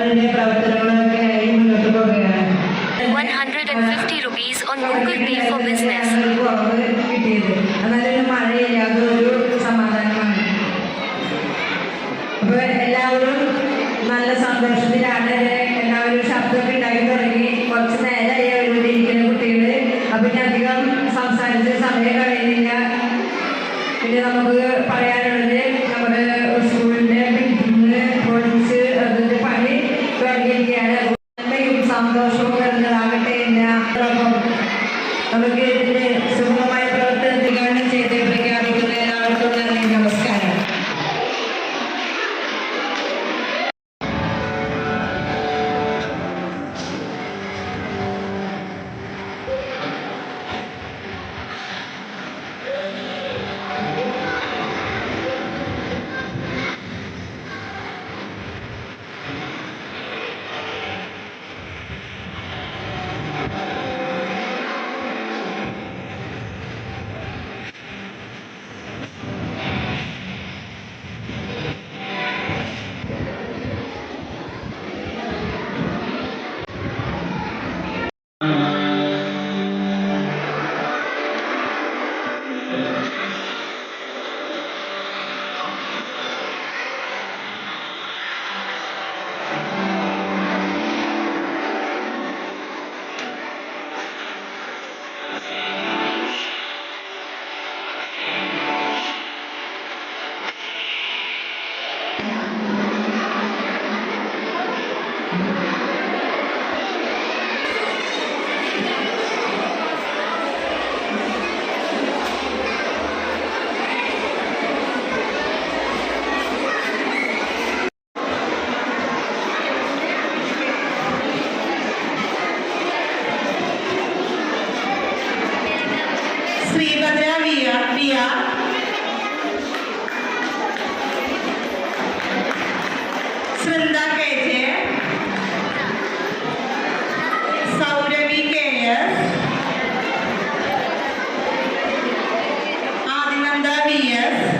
അതിന്റെ പ്രവർത്തനങ്ങളൊക്കെ ആയി മുന്നോട്ട് പോവുകയാണ്. 150 rupees on Google Pay for business. കുറവ് കിട്ടിയത് നല്ലൊരു മഴയില്ലാതെ ഒരു സമാധാനമാണ്. അപ്പൊ എല്ലാവരും നല്ല സന്തോഷത്തിലാണ്. എല്ലാവരും ശബ്ദമൊക്കെ ഉണ്ടാക്കി തുടങ്ങി. കുറച്ച് നേരമായി അവരോട് ഇരിക്കുന്ന കുട്ടികള്. അപ്പൊ ഇനി അധികം സംസാരിച്ച് സമയം കഴിയുന്നില്ല. പിന്നെ നമുക്ക് പറയാനുള്ളത് നമ്മുടെ സ്കൂളിന്റെ ബിൽഡിങ് പൊളിച്ച് അതിന്റെ പണി തുടങ്ങിയിരിക്കുകയാണ്. സന്തോഷവും വരുന്നതാകട്ടെ. നമുക്ക് ഇതിന്റെ സുഗമമായ പ്രവർത്തനത്തിലാണ് ചെയ്ത് പ്രഖ്യാപിക്കുന്ന എല്ലാവർക്കും നന്ദി, നമസ്കാരം. Sreebhadra Viya, Sreenda K J, Souravi K S, Adinanda V S,